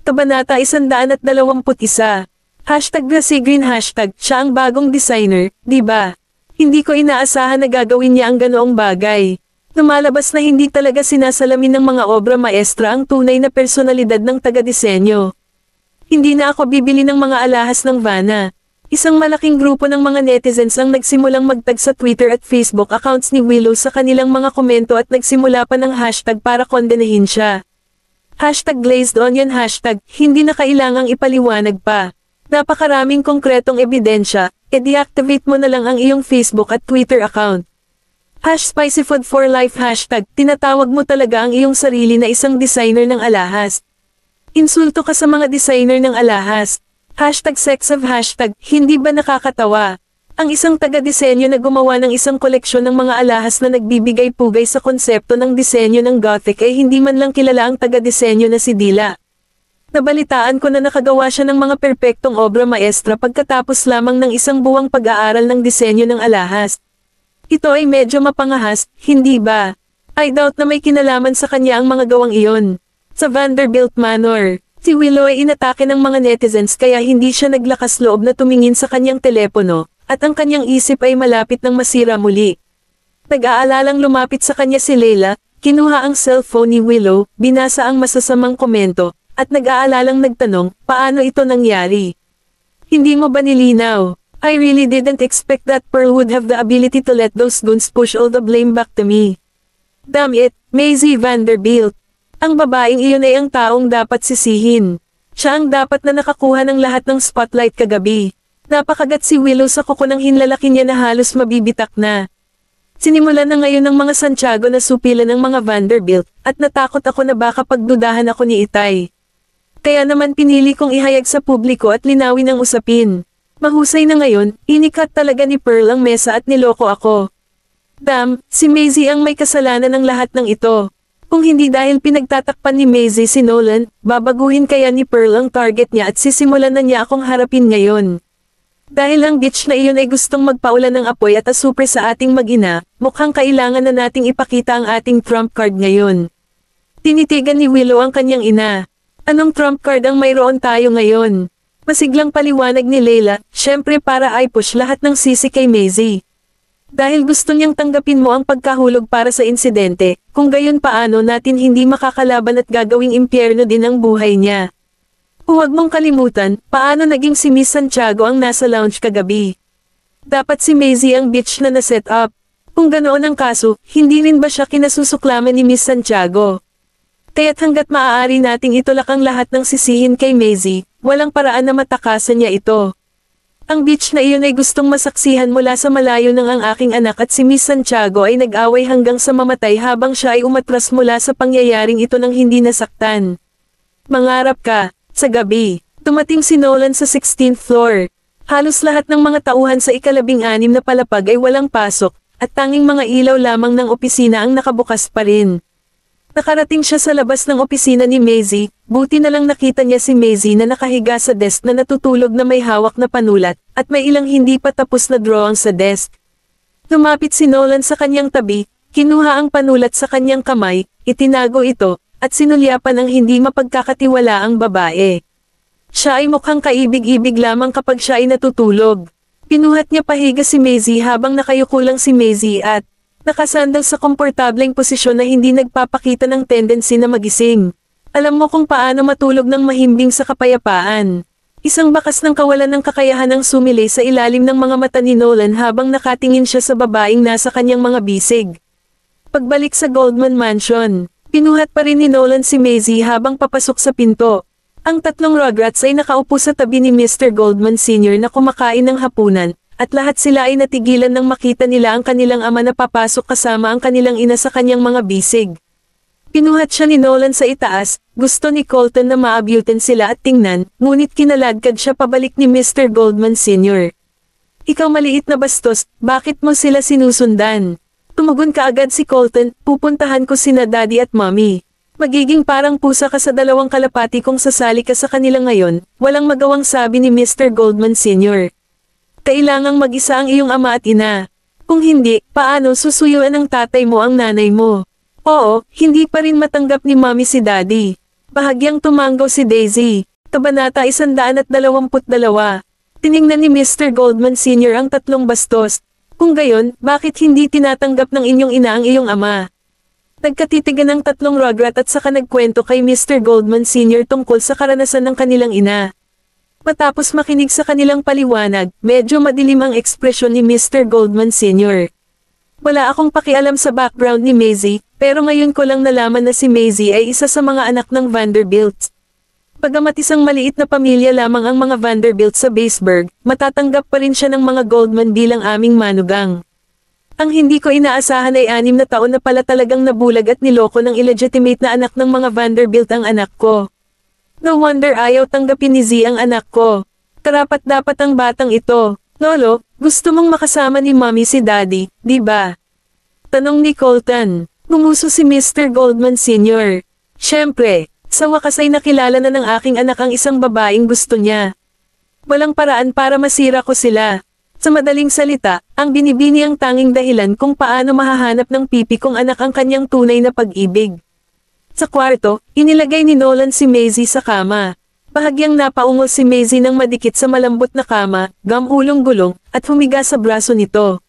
Kabanata 121. Hashtag Green hashtag, siya ang bagong designer, di ba? Hindi ko inaasahan na gagawin niya ang ganoong bagay. Lumalabas na hindi talaga sinasalamin ng mga obra maestra ang tunay na personalidad ng taga-disenyo. Hindi na ako bibili ng mga alahas ng Vanna. Isang malaking grupo ng mga netizens ang nagsimulang magtag sa Twitter at Facebook accounts ni Willow sa kanilang mga komento at nagsimula pa ng hashtag para kondenahin siya. Hashtag glazed onion hashtag, hindi na kailangang ipaliwanag pa. Napakaraming konkretong ebidensya, deactivate mo na lang ang iyong Facebook at Twitter account. #spicyfood4life hashtag, tinatawag mo talaga ang iyong sarili na isang designer ng alahas. Insulto ka sa mga designer ng alahas. Hashtag sexof hashtag, hindi ba nakakatawa? Ang isang taga-disenyo na gumawa ng isang koleksyon ng mga alahas na nagbibigay pugay sa konsepto ng disenyo ng Gothic ay hindi man lang kilala ang taga-disenyo na si Dila. Nabalitaan ko na nakagawa siya ng mga perpektong obra maestra pagkatapos lamang ng isang buwang pag-aaral ng disenyo ng alahas. Ito ay medyo mapangahas, hindi ba? I doubt na may kinalaman sa kanya ang mga gawang iyon. Sa Vanderbilt Manor, si Willow ay inatake ng mga netizens kaya hindi siya naglakas loob na tumingin sa kanyang telepono. At ang kanyang isip ay malapit ng masira muli. Nag-aalalang lumapit sa kanya si Layla, kinuha ang cellphone ni Willow, binasa ang masasamang komento, at nag-aalalang nagtanong, paano ito nangyari? Hindi mo ba nilinaw? I really didn't expect that Pearl would have the ability to let those goons push all the blame back to me. Damn it, Maisie Vanderbilt. Ang babaeng iyon ay ang taong dapat sisihin. Siya ang dapat na nakakuha ng lahat ng spotlight kagabi. Napakagat si Willow sa kuko ng hinlalaki niya na halos mabibitak na. Sinimulan na ngayon ng mga Santiago na supilan ng mga Vanderbilt, at natakot ako na baka pagdudahan ako ni Itay. Kaya naman pinili kong ihayag sa publiko at linawin ang usapin. Mahusay na ngayon, inikat talaga ni Pearl ang mesa at niloko ako. Damn, si Maisie ang may kasalanan ng lahat ng ito. Kung hindi dahil pinagtatakpan ni Maisie si Nolan, babaguhin kaya ni Pearl ang target niya at sisimulan na niya akong harapin ngayon. Dahil ang bitch na iyon ay gustong magpaulan ng apoy at asupre sa ating mag-ina, mukhang kailangan na nating ipakita ang ating trump card ngayon. Tinitigan ni Willow ang kanyang ina. Anong trump card ang mayroon tayo ngayon? Masiglang paliwanag ni Layla, syempre para i-push lahat ng sisi kay Maisie. Dahil gusto niyang tanggapin mo ang pagkahulog para sa insidente, kung gayon paano natin hindi makakalaban at gagawing impyerno din ang buhay niya. Huwag mong kalimutan, paano naging si Miss Santiago ang nasa lounge kagabi. Dapat si Maisie ang bitch na na-set up. Kung ganoon ang kaso, hindi rin ba siya kinasusuklaman ni Miss Santiago? Kaya't hanggat maaari nating itulak ang lahat ng sisihin kay Maisie, walang paraan na matakasan niya ito. Ang bitch na iyon ay gustong masaksihan mula sa malayo ng ang aking anak at si Miss Santiago ay nag-away hanggang sa mamatay habang siya ay umatras mula sa pangyayaring ito nang hindi nasaktan. Mangarap ka. Sa gabi, tumating si Nolan sa 16th floor. Halos lahat ng mga tauhan sa ika-16 na palapag ay walang pasok, at tanging mga ilaw lamang ng opisina ang nakabukas pa rin. Nakarating siya sa labas ng opisina ni Maisie, buti na lang nakita niya si Maisie na nakahiga sa desk na natutulog na may hawak na panulat, at may ilang hindi pa tapos na drawing sa desk. Lumapit si Nolan sa kanyang tabi, kinuha ang panulat sa kanyang kamay, itinago ito, at sinulyapan ng hindi mapagkakatiwala ang babae. Siya ay mukhang kaibig-ibig lamang kapag siya ay natutulog. Pinuhat niya pahiga si Maisie habang nakayuko lang si Maisie at nakasandal sa komportableng posisyon na hindi nagpapakita ng tendency na magising. Alam mo kung paano matulog ng mahimbing sa kapayapaan. Isang bakas ng kawalan ng kakayahan ang sumilay sa ilalim ng mga mata ni Nolan habang nakatingin siya sa babaeng nasa kanyang mga bisig. Pagbalik sa Goldman Mansion, pinuhat pa rin ni Nolan si Maisie habang papasok sa pinto. Ang tatlong Rugrats ay nakaupo sa tabi ni Mr. Goldman Sr. na kumakain ng hapunan, at lahat sila ay natigilan nang makita nila ang kanilang ama na papasok kasama ang kanilang ina sa kanyang mga bisig. Pinuhat siya ni Nolan sa itaas, gusto ni Colton na maabyutin sila at tingnan, ngunit kinaladkad siya pabalik ni Mr. Goldman Sr. Ikaw maliit na bastos, bakit mo sila sinusundan? Tumugon kaagad si Colton, pupuntahan ko sina Daddy at Mommy. Magiging parang pusa ka sa dalawang kalapati kung sasali ka sa kanila ngayon, walang magawang sabi ni Mr. Goldman Sr. Kailangang mag-isa ang iyong ama at ina. Kung hindi, paano susuyuan ng tatay mo ang nanay mo? Oo, hindi pa rin matanggap ni Mommy si Daddy. Bahagyang tumanggaw si Daisy. Kabanata 122. Tiningnan ni Mr. Goldman Sr. ang tatlong bastos. Kung gayon, bakit hindi tinatanggap ng inyong ina ang iyong ama? Nagkatitigan ang tatlong Rugrat at saka nagkwento kay Mr. Goldman Sr. tungkol sa karanasan ng kanilang ina. Matapos makinig sa kanilang paliwanag, medyo madilim ang ekspresyon ni Mr. Goldman Sr. Wala akong pakialam sa background ni Maisie, pero ngayon ko lang nalaman na si Maisie ay isa sa mga anak ng Vanderbilt. Bagamat isang maliit na pamilya lamang ang mga Vanderbilt sa Baseburg, matatanggap pa rin siya ng mga Goldman bilang aming manugang. Ang hindi ko inaasahan ay 6 na taon na pala talagang nabulag at niloko ng illegitimate na anak ng mga Vanderbilt ang anak ko. No wonder ayaw tanggapin ni Z ang anak ko. Karapat-dapat ang batang ito. Lolo, gusto mong makasama ni Mommy si Daddy, di ba? Tanong ni Colton. Gumuso si Mr. Goldman Sr. Siyempre, sa wakas ay nakilala na ng aking anak ang isang babaeng gusto niya. Walang paraan para masira ko sila. Sa madaling salita, ang binibini ang tanging dahilan kung paano mahahanap ng pipi kong anak ang kanyang tunay na pag-ibig. Sa kwarto, inilagay ni Nolan si Maisie sa kama. Bahagyang napaungol si Maisie ng madikit sa malambot na kama, gamulong-gulong, at humiga sa braso nito.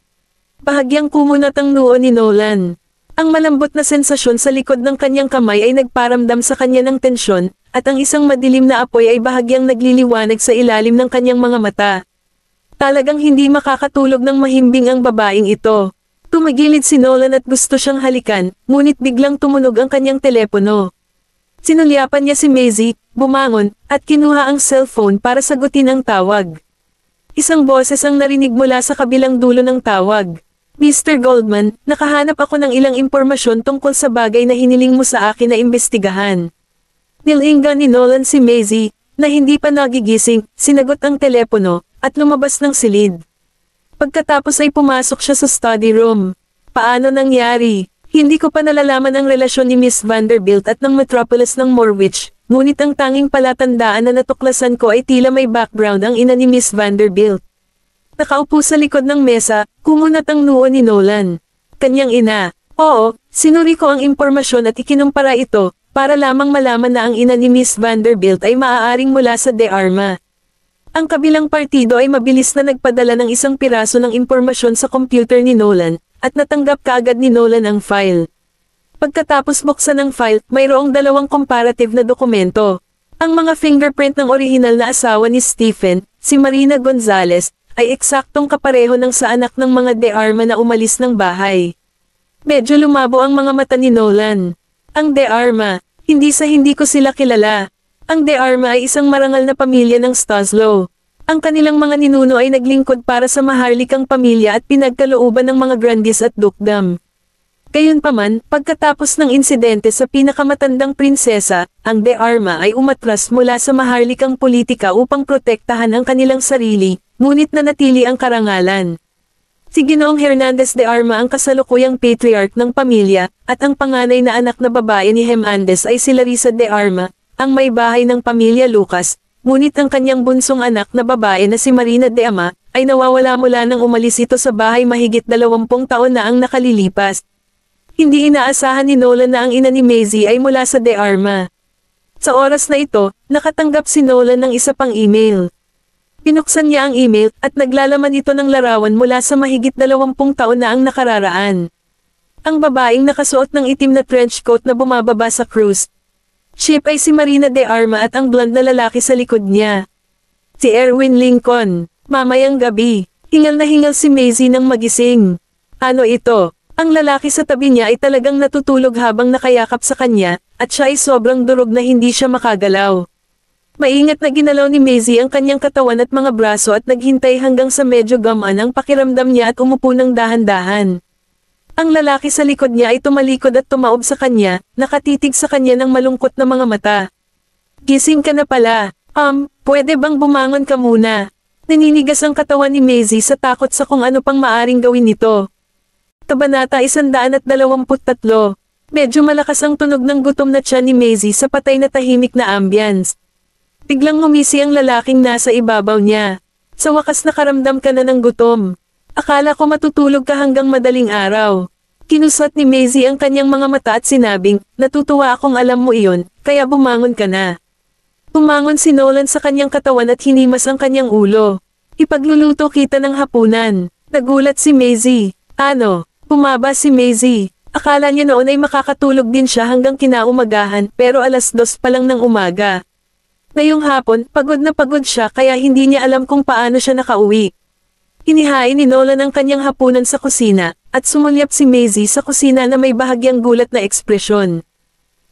Bahagyang kumunat ang noo ni Nolan. Ang malambot na sensasyon sa likod ng kanyang kamay ay nagparamdam sa kanya ng tensyon, at ang isang madilim na apoy ay bahagyang nagliliwanag sa ilalim ng kanyang mga mata. Talagang hindi makakatulog ng mahimbing ang babaeng ito. Tumagilid si Nolan at gusto siyang halikan, ngunit biglang tumunog ang kanyang telepono. Sinulyapan niya si Maisie, bumangon, at kinuha ang cellphone para sagutin ang tawag. Isang boses ang narinig mula sa kabilang dulo ng tawag. Mr. Goldman, nakahanap ako ng ilang impormasyon tungkol sa bagay na hiniling mo sa akin na imbestigahan. Nilingan ni Nolan si Maisie, na hindi pa nagigising, sinagot ang telepono, at lumabas ng silid. Pagkatapos ay pumasok siya sa study room. Paano nangyari? Hindi ko pa nalalaman ang relasyon ni Miss Vanderbilt at ng Metropolis ng Morwich, ngunit ang tanging palatandaan na natuklasan ko ay tila may background ang ina ni Miss Vanderbilt. Nakaupo sa likod ng mesa, kumunat ang noo ni Nolan. Kanyang ina. Oo, sinuri ko ang impormasyon at ikinumpara ito, para lamang malaman na ang ina ni Miss Vanderbilt ay maaaring mula sa De Arma. Ang kabilang partido ay mabilis na nagpadala ng isang piraso ng impormasyon sa computer ni Nolan, at natanggap kaagad ni Nolan ang file. Pagkatapos buksan ng file, mayroong 2 comparative na dokumento. Ang mga fingerprint ng orihinal na asawa ni Stephen, si Marina Gonzalez, ay eksaktong kapareho ng sa anak ng mga De Arma na umalis ng bahay. Medyo lumabo ang mga mata ni Nolan. Ang De Arma, hindi ko sila kilala. Ang De Arma ay isang marangal na pamilya ng Stoslow. Ang kanilang mga ninuno ay naglingkod para sa maharlikang pamilya at pinagkalooban ng mga Grandis at Dukedom. Gayunpaman, pagkatapos ng insidente sa pinakamatandang prinsesa, ang De Arma ay umatras mula sa maharlikang politika upang protektahan ang kanilang sarili, ngunit nanatili ang karangalan. Si Ginoong Hernandez de Arma ang kasalukuyang patriarch ng pamilya, at ang panganay na anak na babae ni Hernandez ay si Larissa de Arma, ang may bahay ng pamilya Lucas, ngunit ang kanyang bunsong anak na babae na si Marina de Ama, ay nawawala mula nang umalis ito sa bahay mahigit 20 taon na ang nakalilipas. Hindi inaasahan ni Nolan na ang ina ni Maisie ay mula sa De Arma. Sa oras na ito, nakatanggap si Nolan ng isa pang email. Pinuksan niya ang email, at naglalaman ito ng larawan mula sa mahigit 20 taon na ang nakararaan. Ang babaeng nakasuot ng itim na trench coat na bumababa sa cruise ship ay si Marina de Arma at ang blonde na lalaki sa likod niya. Si Erwin Lincoln. Mamayang gabi, hingal na hingal si Maisie nang magising. Ano ito? Ang lalaki sa tabi niya ay talagang natutulog habang nakayakap sa kanya, at siya ay sobrang durog na hindi siya makagalaw. Maingat na ginalaw ni Maisie ang kanyang katawan at mga braso at naghintay hanggang sa medyo gamaan ang pakiramdam niya at umupo ng dahan-dahan. Ang lalaki sa likod niya ay tumalikod at tumaob sa kanya, nakatitig sa kanya ng malungkot na mga mata. Gising ka na pala. Pwede bang bumangon ka muna? Naninigas ang katawan ni Maisie sa takot sa kung ano pang maaring gawin nito. Kabanata 123. Medyo malakas ang tunog ng gutom na tiyan ni Maisie sa patay na tahimik na ambience. Biglang ngumisi ang lalaking nasa ibabaw niya. Sa wakas nakaramdam ka na ng gutom. Akala ko matutulog ka hanggang madaling araw. Kinusat ni Maisie ang kanyang mga mata at sinabing, natutuwa akong alam mo iyon, kaya bumangon ka na. Bumangon si Nolan sa kanyang katawan at hinimas ang kanyang ulo. Ipagluluto kita ng hapunan. Nagulat si Maisie. Ano? Bumaba si Maisie. Akala niya noon ay makakatulog din siya hanggang kinaumagahan pero 2:00 pa lang ng umaga. Ngayong hapon, pagod na pagod siya kaya hindi niya alam kung paano siya nakauwi. Inihain ni Nolan ang kanyang hapunan sa kusina, at sumulyap si Maisie sa kusina na may bahagyang gulat na ekspresyon.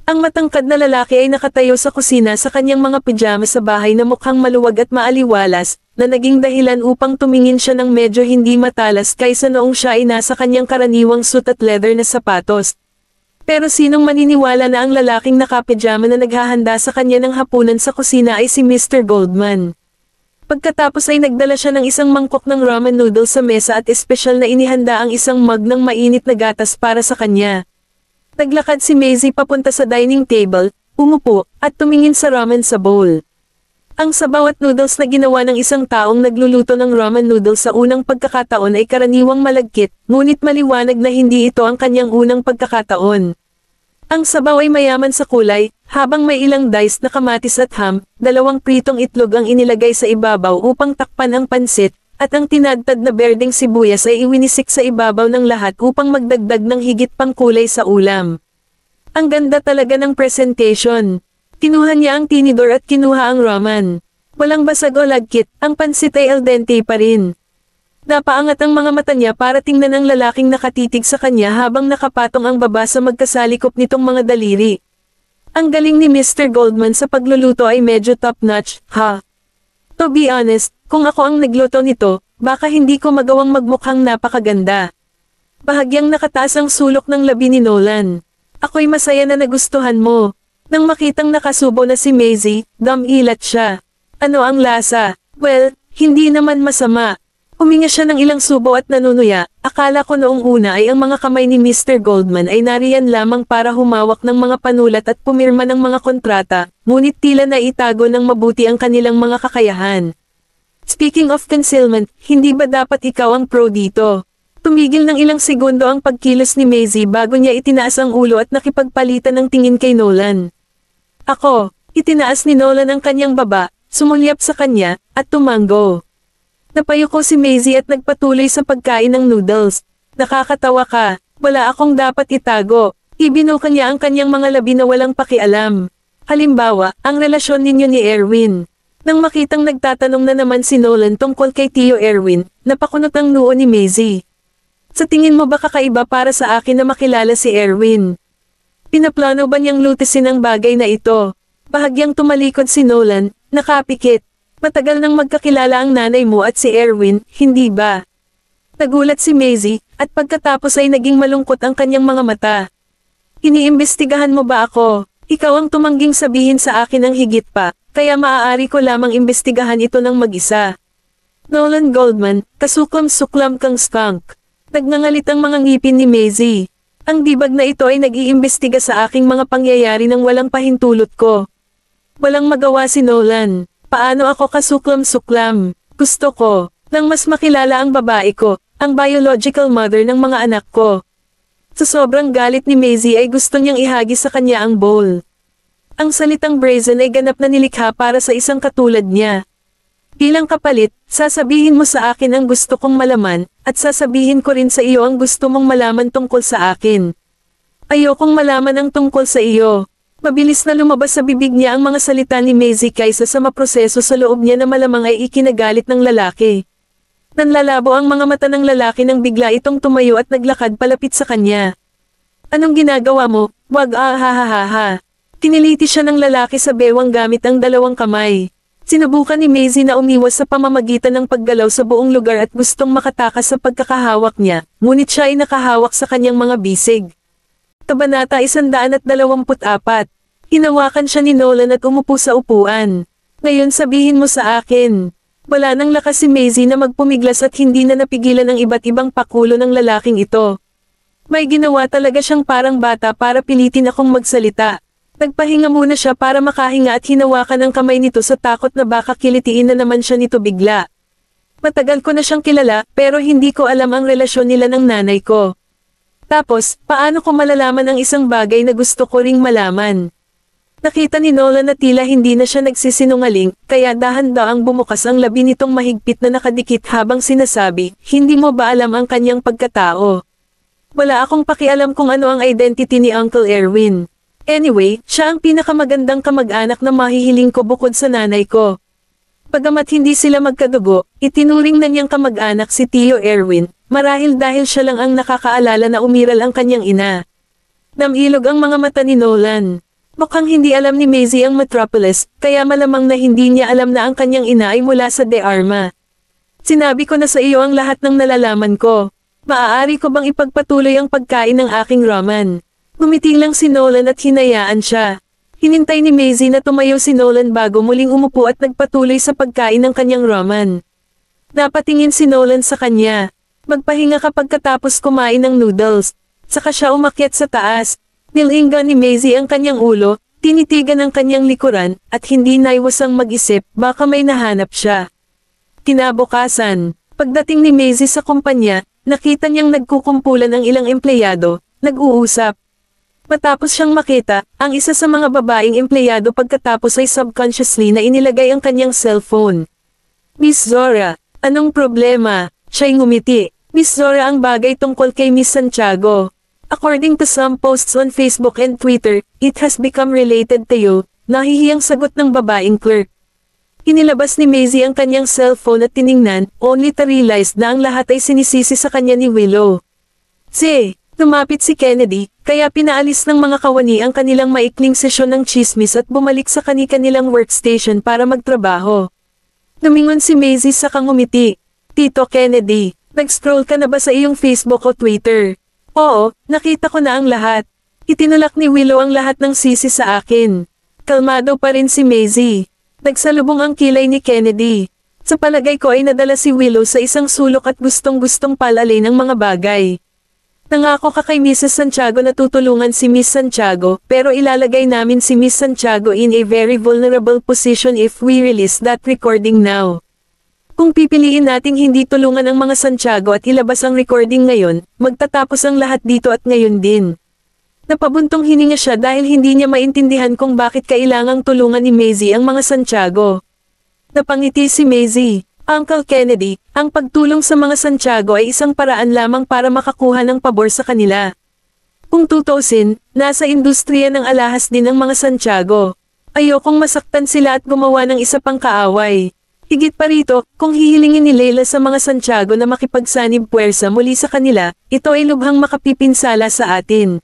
Ang matangkad na lalaki ay nakatayo sa kusina sa kanyang mga pijama sa bahay na mukhang maluwag at maaliwalas, na naging dahilan upang tumingin siya ng medyo hindi matalas kaysa noong siya ay nasa kanyang karaniwang suit at leather na sapatos. Pero sinong maniniwala na ang lalaking nakapijama na naghahanda sa kanya ng hapunan sa kusina ay si Mr. Goldman. Pagkatapos ay nagdala siya ng isang mangkok ng ramen noodles sa mesa at espesyal na inihanda ang isang mug ng mainit na gatas para sa kanya. Naglakad si Maisie papunta sa dining table, umupo, at tumingin sa ramen sa bowl. Ang sabaw at noodles na ginawa ng isang taong nagluluto ng ramen noodles sa unang pagkakataon ay karaniwang malagkit, ngunit maliwanag na hindi ito ang kanyang unang pagkakataon. Ang sabaw ay mayaman sa kulay, habang may ilang diced na kamatis at ham, 2 pritong itlog ang inilagay sa ibabaw upang takpan ang pansit, at ang tinadtad na berdeng sibuyas ay iwinisik sa ibabaw ng lahat upang magdagdag ng higit pang kulay sa ulam. Ang ganda talaga ng presentation. Kinuha niya ang tinidor at kinuha ang ramen. Walang basag o lagkit, ang pansit ay al dente pa rin. Napaangat ang mga mata niya para tingnan ang lalaking nakatitig sa kanya habang nakapatong ang baba sa magkasalikop nitong mga daliri. Ang galing ni Mr. Goldman sa pagluluto ay medyo top-notch, ha? To be honest, kung ako ang nagluto nito, baka hindi ko magawang magmukhang napakaganda. Bahagyang nakataas ang sulok ng labi ni Nolan. Ako'y masaya na nagustuhan mo. Nang makitang nakasubo na si Maisie, damilat siya. Ano ang lasa? Well, hindi naman masama. Huminga siya ng ilang subo at nanunuya. Akala ko noong una ay ang mga kamay ni Mr. Goldman ay nariyan lamang para humawak ng mga panulat at pumirma ng mga kontrata, ngunit tila na itago ng mabuti ang kanilang mga kakayahan. Speaking of concealment, hindi ba dapat ikaw ang pro dito? Tumigil ng ilang segundo ang pagkilos ni Maisie bago niya itinaas ang ulo at nakipagpalitan ng tingin kay Nolan. Ako, itinaas ni Nolan ang kanyang baba, sumulyap sa kanya, at tumanggo. Napayuko si Maisie at nagpatuloy sa pagkain ng noodles. Nakakatawa ka, wala akong dapat itago. Ibinuka niya ang kanyang mga labi na walang pakialam. Halimbawa, ang relasyon ninyo ni Erwin. Nang makitang nagtatanong na naman si Nolan tungkol kay Tio Erwin, napakunot ang noo ni Maisie. Sa tingin mo ba kakaiba para sa akin na makilala si Erwin? Pinaplano ba niyang lutisin ang bagay na ito? Bahagyang tumalikod si Nolan, nakapikit. Matagal nang magkakilala ang nanay mo at si Erwin, hindi ba? Nagulat si Maisie, at pagkatapos ay naging malungkot ang kanyang mga mata. Iniimbestigahan mo ba ako? Ikaw ang tumangging sabihin sa akin ang higit pa, kaya maaari ko lamang imbestigahan ito ng mag-isa. Nolan Goldman, kasuklam-suklam kang skunk. Nagngangalit ang mga ngipin ni Maisie. Ang dibag na ito ay nag-iimbestiga sa aking mga pangyayari ng walang pahintulot ko. Walang magawa si Nolan. Paano ako kasuklam-suklam? Gusto ko, nang mas makilala ang babae ko, ang biological mother ng mga anak ko. Sa sobrang galit ni Maisie ay gusto niyang ihagis sa kanya ang bowl. Ang salitang brazen ay ganap na nilikha para sa isang katulad niya. Bilang kapalit, sasabihin mo sa akin ang gusto kong malaman, at sasabihin ko rin sa iyo ang gusto mong malaman tungkol sa akin. Ayokong malaman ang tungkol sa iyo. Mabilis na lumabas sa bibig niya ang mga salita ni Maisie kaysa sa maproseso sa loob niya na malamang ay ikinagalit ng lalaki. Nanlalabo ang mga mata ng lalaki nang bigla itong tumayo at naglakad palapit sa kanya. Anong ginagawa mo? Wag ha. Tiniliti siya ng lalaki sa bewang gamit ang 2 kamay. Sinubukan ni Maisie na umiwas sa pamamagitan ng paggalaw sa buong lugar at gustong makatakas sa pagkakahawak niya, ngunit siya ay nakahawak sa kanyang mga bisig. Kabanata 124. Hinawakan siya ni Nolan at umupo sa upuan. Ngayon sabihin mo sa akin. Wala nang lakas si Maisie na magpumiglas at hindi na napigilan ang iba't ibang pakulo ng lalaking ito. May ginawa talaga siyang parang bata para pilitin akong magsalita. Nagpahinga muna siya para makahinga at hinawakan ang kamay nito sa takot na baka kilitiin na naman siya nito bigla. Matagal ko na siyang kilala pero hindi ko alam ang relasyon nila ng nanay ko. Tapos, paano ko malalaman ang isang bagay na gusto ko ring malaman? Nakita ni Nolan na tila hindi na siya nagsisinungaling, kaya dahan-daang bumukas ang labi nitong mahigpit na nakadikit habang sinasabi, hindi mo ba alam ang kanyang pagkatao? Wala akong pakialam kung ano ang identity ni Uncle Erwin. Anyway, siya ang pinakamagandang kamag-anak na mahihiling ko bukod sa nanay ko. Bagamat hindi sila magkadugo, itinuring na niyang kamag-anak si Tio Erwin, marahil dahil siya lang ang nakakaalala na umiral ang kanyang ina. Namilog ang mga mata ni Nolan. Mukhang hindi alam ni Maisie ang Metropolis, kaya malamang na hindi niya alam na ang kanyang ina ay mula sa De Arma. Sinabi ko na sa iyo ang lahat ng nalalaman ko. Maaari ko bang ipagpatuloy ang pagkain ng aking ramen? Ngumiti lang si Nolan at hinayaan siya. Hinintay ni Maisie na tumayo si Nolan bago muling umupo at nagpatuloy sa pagkain ng kanyang ramen. Napatingin si Nolan sa kanya. Magpahinga ka pagkatapos kumain ng noodles. Saka siya umakyat sa taas. Nilinga ni Maisie ang kanyang ulo, tinitigan ang kanyang likuran, at hindi naiwasang mag-isip, baka may nahanap siya. Kinabukasan, pagdating ni Maisie sa kumpanya, nakita niyang nagkukumpulan ang ilang empleyado, nag-uusap. Matapos siyang makita, ang isa sa mga babaeng empleyado pagkatapos ay subconsciously na inilagay ang kanyang cellphone. Miss Zora, anong problema? Siya'y ngumiti. Miss Zora, ang bagay tungkol kay Miss Santiago. According to some posts on Facebook and Twitter, it has become related to you, nahihiyang sagot ng babaeng clerk. Inilabas ni Maisie ang kanyang cellphone at tiningnan, only to realize na ang lahat ay sinisisi sa kanya ni Willow. Lumapit si Kennedy, kaya pinaalis ng mga kawani ang kanilang maikling sesyon ng chismis at bumalik sa kani-kanilang workstation para magtrabaho. Lumingon si Maisie sa ngumiti. Tito Kennedy, nag-scroll ka na ba sa iyong Facebook o Twitter? Oo, nakita ko na ang lahat. Itinulak ni Willow ang lahat ng sisi sa akin. Kalmado pa rin si Maisie. Nagsalubong ang kilay ni Kennedy. Sa palagay ko ay nadala si Willow sa isang sulok at gustong-gustong palalay ng mga bagay. Nangako ka kay Mrs. Santiago na tutulungan si Miss Santiago, pero ilalagay namin si Miss Santiago in a very vulnerable position if we release that recording now. Kung pipiliin nating hindi tulungan ang mga Santiago at ilabas ang recording ngayon, magtatapos ang lahat dito at ngayon din. Napabuntong hininga siya dahil hindi niya maintindihan kung bakit kailangang tulungan ni Maisie ang mga Santiago. Napangiti si Maisie. Uncle Kennedy, ang pagtulong sa mga Santiago ay isang paraan lamang para makakuha ng pabor sa kanila. Kung tutusin, nasa industriya ng alahas din ang mga Santiago. Ayokong masaktan sila at gumawa ng isa pang kaaway. Higit pa rito, kung hihilingin ni Leila sa mga Santiago na makipagsanib puwersa muli sa kanila, ito ay lubhang makapipinsala sa atin.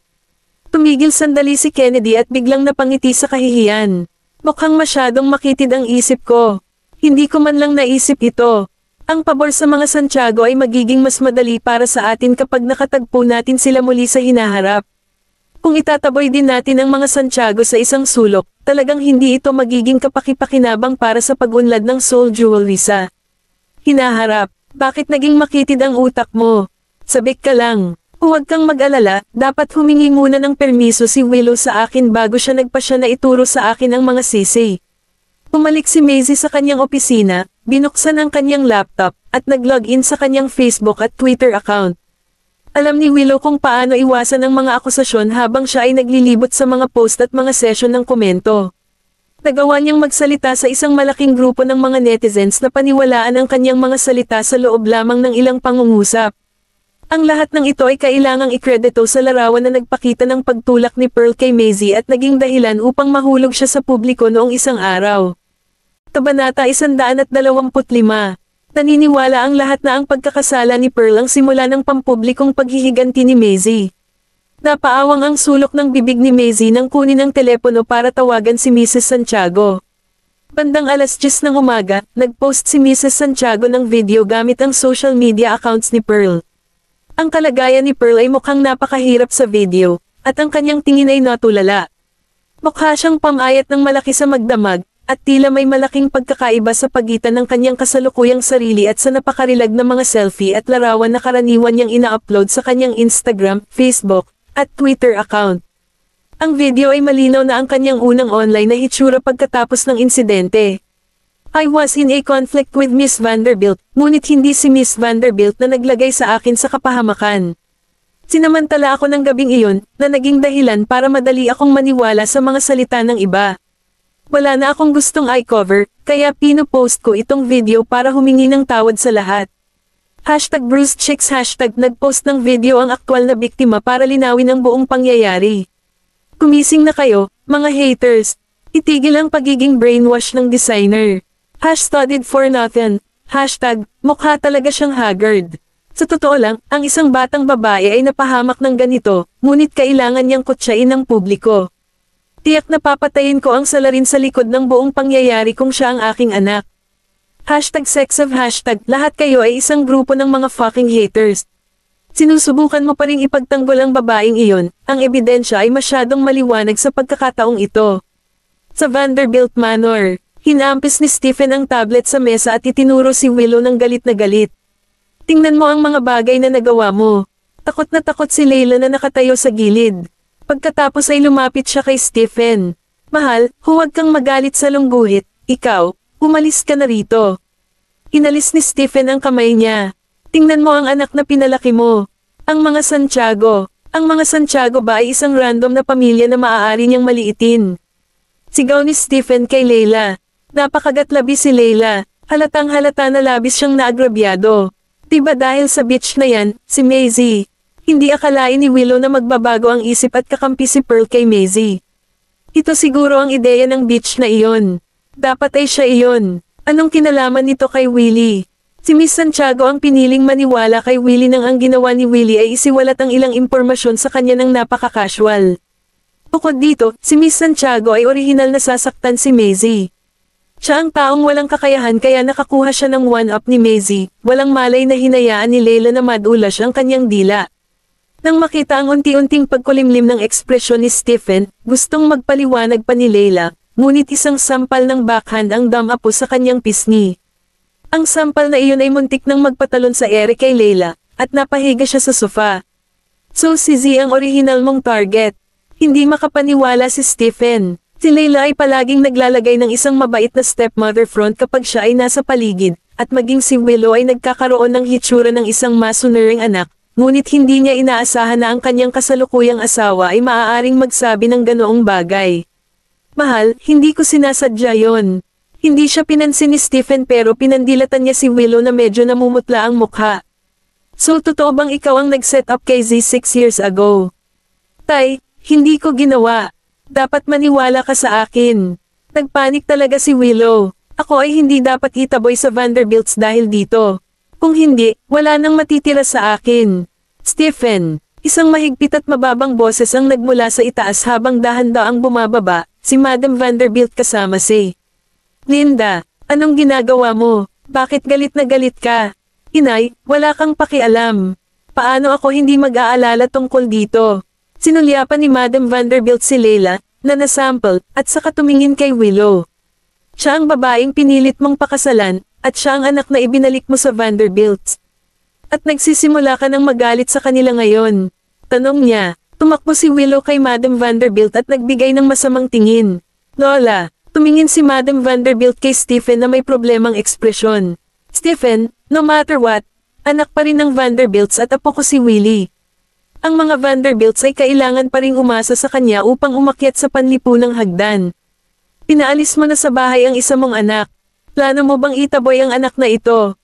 Tumigil sandali si Kennedy at biglang napangiti sa kahihiyan. Mukhang masyadong makitid ang isip ko. Hindi ko man lang naisip ito. Ang pabor sa mga Santiago ay magiging mas madali para sa atin kapag nakatagpo natin sila muli sa hinaharap. Kung itataboy din natin ang mga Santiago sa isang sulok, talagang hindi ito magiging kapaki-pakinabang para sa pag-unlad ng soul jewelry sa hinaharap. Bakit naging makitid ang utak mo? Sabik ka lang. Huwag kang mag-alala, dapat humingi muna ng permiso si Willow sa akin bago siya nagpasya na ituro sa akin ang mga sisi. Pumalik si Maisie sa kanyang opisina, binuksan ang kanyang laptop, at nag-login sa kanyang Facebook at Twitter account. Alam ni Willow kung paano iwasan ang mga akusasyon habang siya ay naglilibot sa mga post at mga session ng komento. Nagawa niyang magsalita sa isang malaking grupo ng mga netizens na paniwalaan ang kanyang mga salita sa loob lamang ng ilang pangungusap. Ang lahat ng ito ay kailangang ikredito sa larawan na nagpakita ng pagtulak ni Pearl kay Maisie at naging dahilan upang mahulog siya sa publiko noong isang araw. Kabanata 125. Naniniwala ang lahat na ang pagkakasala ni Pearl ang simula ng pampublikong paghihiganti ni Maisie. Napaawang ang sulok ng bibig ni Maisie nang kunin ang telepono para tawagan si Mrs. Santiago. Bandang 10:00 ng umaga, nagpost si Mrs. Santiago ng video gamit ang social media accounts ni Pearl. Ang kalagayan ni Pearl ay mukhang napakahirap sa video, at ang kanyang tingin ay natulala. Mukha siyang pamayat ng malaki sa magdamag, at tila may malaking pagkakaiba sa pagitan ng kanyang kasalukuyang sarili at sa napakarilag na mga selfie at larawan na karaniwan niyang ina-upload sa kanyang Instagram, Facebook, at Twitter account. Ang video ay malinaw na ang kanyang unang online na hitsura pagkatapos ng insidente. I was in a conflict with Miss Vanderbilt, ngunit hindi si Miss Vanderbilt na naglagay sa akin sa kapahamakan. Sinamantala ako ng gabing iyon, na naging dahilan para madali akong maniwala sa mga salita ng iba. Wala na akong gustong i-cover, kaya pinopost ko itong video para humingi ng tawad sa lahat. #BruceChicks nagpost ng video ang aktwal na biktima para linawin ang buong pangyayari. Kumising na kayo, mga haters. Itigil ang pagiging brainwash ng designer. #studied for nothing. #mukha talaga siyang haggard. Sa totoo lang, ang isang batang babae ay napahamak ng ganito, ngunit kailangan niyang kutsain ng publiko. Tiyak na papatayin ko ang salarin sa likod ng buong pangyayari kung siya ang aking anak. #sex of lahat kayo ay isang grupo ng mga fucking haters. Sinusubukan mo pa ring ipagtanggol ang babaeng iyon, ang ebidensya ay masyadong maliwanag sa pagkakataong ito. Sa Vanderbilt Manor, hinampis ni Stephen ang tablet sa mesa at itinuro si Willow ng galit na galit. Tingnan mo ang mga bagay na nagawa mo. Takot na takot si Layla na nakatayo sa gilid. Pagkatapos ay lumapit siya kay Stephen. Mahal, huwag kang magalit sa lungguhit, ikaw, umalis ka na rito. Inalis ni Stephen ang kamay niya. Tingnan mo ang anak na pinalaki mo. Ang mga Santiago. Ang mga Santiago ba ay isang random na pamilya na maaari niyang maliitin? Sigaw ni Stephen kay Layla. Napakagatlabi si Layla. Halatang halata na labis siyang naagrabyado. Diba dahil sa bitch na yan, si Maisie? Hindi akalain ni Willow na magbabago ang isip at kakampi si Pearl kay Maisie. Ito siguro ang ideya ng bitch na iyon. Dapat ay siya iyon. Anong kinalaman nito kay Willie? Si Miss Santiago ang piniling maniwala kay Willie nang ang ginawa ni Willie ay isiwalat ang ilang impormasyon sa kanya ng napaka-casual. Bukod dito, si Miss Santiago ay orihinal na sasaktan si Maisie. Siya ang taong walang kakayahan kaya nakakuha siya ng one-up ni Maisie, walang malay na hinayaan ni Layla na madulas ang kanyang dila. Nang makita ang unti-unting pagkulimlim ng ekspresyon ni Stephen, gustong magpaliwanag pa ni Layla, ngunit isang sampal ng backhand ang damapo sa kanyang pisngi. Ang sampal na iyon ay muntik nang magpatalon sa ere kay Layla, at napahiga siya sa sofa. So si Z ang orihinal mong target. Hindi makapaniwala si Stephen. Si Layla ay palaging naglalagay ng isang mabait na stepmother front kapag siya ay nasa paligid, at maging si Willow ay nagkakaroon ng hitsura ng isang masunuring anak, ngunit hindi niya inaasahan na ang kanyang kasalukuyang asawa ay maaaring magsabi ng ganoong bagay. Mahal, hindi ko sinasadya yon. Hindi siya pinansin ni Stephen pero pinandilatan niya si Willow na medyo namumutla ang mukha. So totoo bang ikaw ang nag-set up kay Z 6 years ago? Tay, hindi ko ginawa. Dapat maniwala ka sa akin. Nagpanik talaga si Willow. Ako ay hindi dapat itaboy sa Vanderbilts dahil dito. Kung hindi, wala nang matitira sa akin. Stephen, isang mahigpit at mababang boses ang nagmula sa itaas habang dahan-daang bumababa, si Madam Vanderbilt kasama si Linda. Anong ginagawa mo? Bakit galit na galit ka? Inay, wala kang pakialam. Paano ako hindi mag-aalala tungkol dito? Sinulyapan ni Madam Vanderbilt si Layla, na nasample, at saka tumingin kay Willow. Siya ang babaeng pinilit mong pakasalan, at siya ang anak na ibinalik mo sa Vanderbilt. At nagsisimula ka ng magalit sa kanila ngayon. Tanong niya, tumakbo si Willow kay Madam Vanderbilt at nagbigay ng masamang tingin. Lola, tumingin si Madam Vanderbilt kay Stephen na may problemang ekspresyon. Stephen, no matter what, anak pa rin ng Vanderbilts at apo ko si Willie. Ang mga Vanderbilts ay kailangan pa ring umasa sa kanya upang umakyat sa panlipunang hagdan. Pinaalis mo na sa bahay ang isa mong anak. Plano mo bang itaboy ang anak na ito?